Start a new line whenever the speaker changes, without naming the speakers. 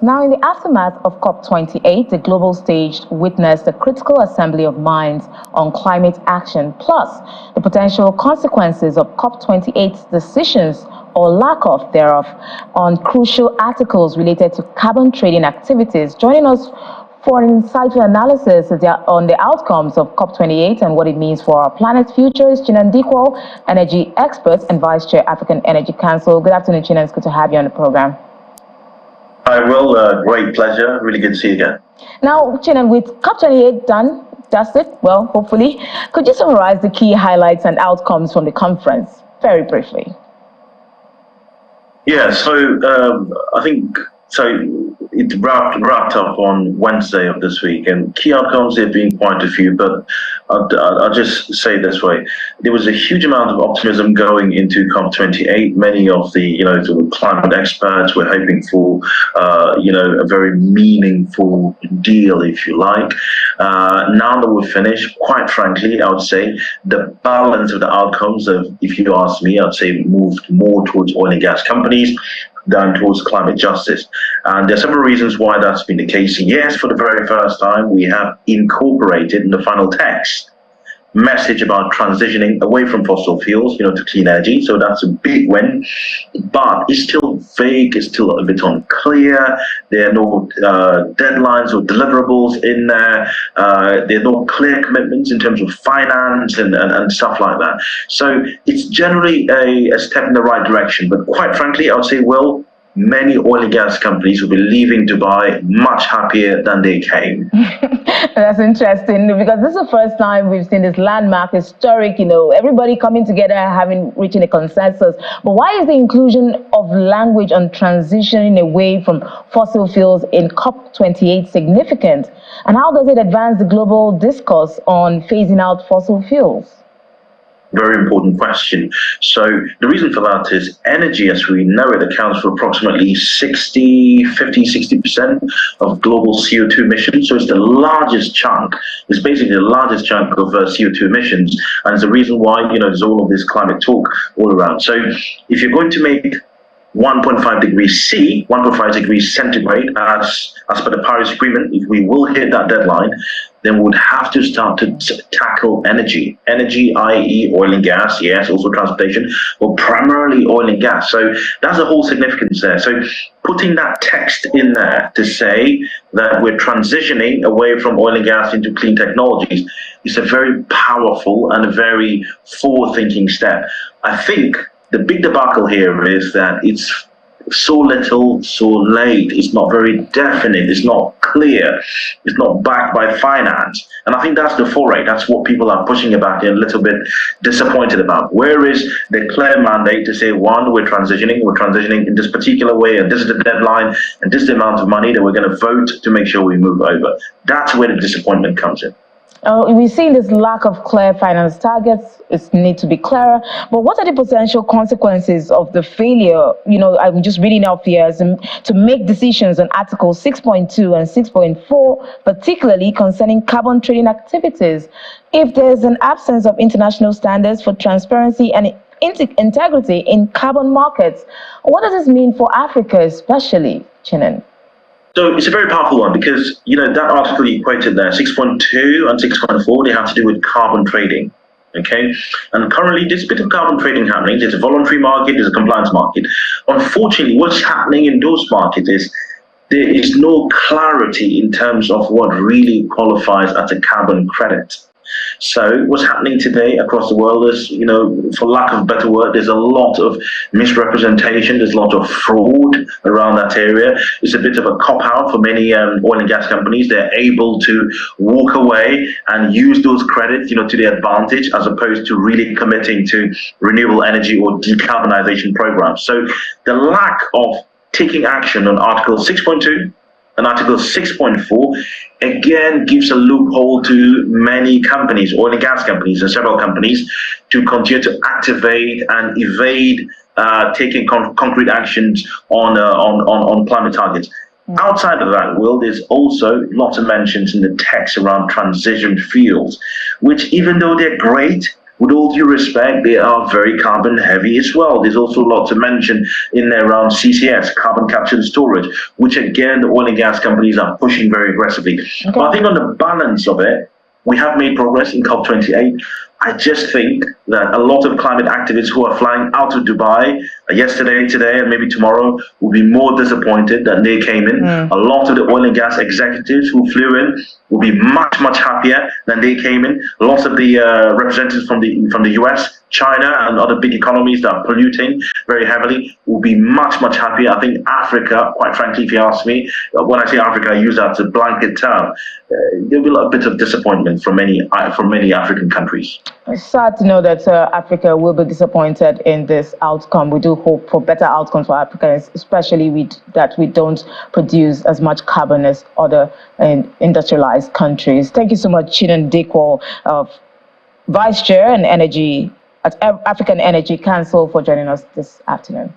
Now, in the aftermath of COP28, the global stage witnessed a critical assembly of minds on climate action, plus the potential consequences of COP28's decisions or lack of thereof on crucial articles related to carbon trading activities. Joining us for an insightful analysis on the outcomes of COP28 and what it means for our planet's future is Chinan Dikwo, energy expert and vice chair, African Energy Council. Good afternoon, Chinan. It's good to have you on the program.
Hi, Will. Great pleasure. Really good to see you again.
Now, Chinan, with COP28 done, dusted, well, hopefully, could you summarize the key highlights and outcomes from the conference very briefly?
Yeah, so I think it wrapped up on Wednesday of this week, and key outcomes, there have been quite a few, but I'll just say this way. There was a huge amount of optimism going into COP28. Many of the, sort of climate experts were hoping for, a very meaningful deal, if you like. Now that we're finished, quite frankly, I would say the balance of the outcomes have, if you ask me, I'd say moved more towards oil and gas companies than towards climate justice. And there are several reasons why that's been the case. Yes, for the very first time, we have incorporated in the final text message about transitioning away from fossil fuels, to clean energy. So that's a big win, but it's still vague. It's still a bit unclear. There are no deadlines or deliverables in there. There are no clear commitments in terms of finance and stuff like that. So it's generally a step in the right direction. But quite frankly, I would say, well, many oil and gas companies will be leaving Dubai much happier than they came.
That's interesting, because this is the first time we've seen this landmark, historic, everybody coming together, reaching a consensus. But why is the inclusion of language on transitioning away from fossil fuels in COP28 significant? And how does it advance the global discourse on phasing out fossil fuels?
Very important question. So the reason for that is energy, as we know it, accounts for approximately 60% of global CO2 emissions. So it's the largest chunk. It's basically the largest chunk of CO2 emissions. And it's the reason why, there's all of this climate talk all around. So if you're going to make 1.5 degrees C, 1.5 degrees centigrade, as per the Paris Agreement, if we will hit that deadline, then we would have to start to tackle energy, i.e. oil and gas, yes, also transportation, but primarily oil and gas. So that's the whole significance there. So putting that text in there to say that we're transitioning away from oil and gas into clean technologies is a very powerful and a very forward-thinking step. I think the big debacle here is that it's so little, so late. It's not very definite. It's not clear. It's not backed by finance. And I think that's the foray. That's what people are pushing about and a little bit disappointed about. Where is the clear mandate to say, one, we're transitioning in this particular way, and this is the deadline, and this is the amount of money that we're going to vote to make sure we move over. That's where the disappointment comes in.
We've seen this lack of clear finance targets. It needs to be clearer. But what are the potential consequences of the failure? I'm just reading out here to make decisions on Articles 6.2 and 6.4, particularly concerning carbon trading activities. If there's an absence of international standards for transparency and integrity in carbon markets, what does this mean for Africa, especially, Chinan?
So it's a very powerful one because, that article you quoted there, 6.2 and 6.4, they have to do with carbon trading. Okay. And currently there's a bit of carbon trading happening. There's a voluntary market, there's a compliance market. Unfortunately, what's happening in those markets is there is no clarity in terms of what really qualifies as a carbon credit. So what's happening today across the world is, for lack of a better word, there's a lot of misrepresentation. There's a lot of fraud around that area. It's a bit of a cop-out for many oil and gas companies. They're able to walk away and use those credits, to their advantage, as opposed to really committing to renewable energy or decarbonization programs. So the lack of taking action on Article 6.2 and Article 6.4 again gives a loophole to many companies, oil and gas companies and several companies, to continue to activate and evade taking concrete actions on climate targets. Outside of that, Will, there's also lots of mentions in the text around transition fuels, which, even though they're great, with all due respect, they are very carbon heavy as well. There's also a lot to mention in there around CCS, carbon capture and storage, which again, the oil and gas companies are pushing very aggressively.
Okay.
But I think on the balance of it, we have made progress in COP28. I just think that a lot of climate activists who are flying out of Dubai yesterday, today, and maybe tomorrow will be more disappointed that they came in. A lot of the oil and gas executives who flew in will be much, much happier than they came in. Lots of the representatives from the US, China, and other big economies that are polluting very heavily will be much, much happier. I think Africa, quite frankly, if you ask me, when I say Africa, I use that as a blanket term. There'll be a bit of disappointment from many African countries.
It's sad to know that Africa will be disappointed in this outcome. We do hope for better outcomes for Africans, especially that we don't produce as much carbon as other industrialized countries. Thank you so much, Chinan Dikwo, Vice Chair and Energy at African Energy Council, for joining us this afternoon.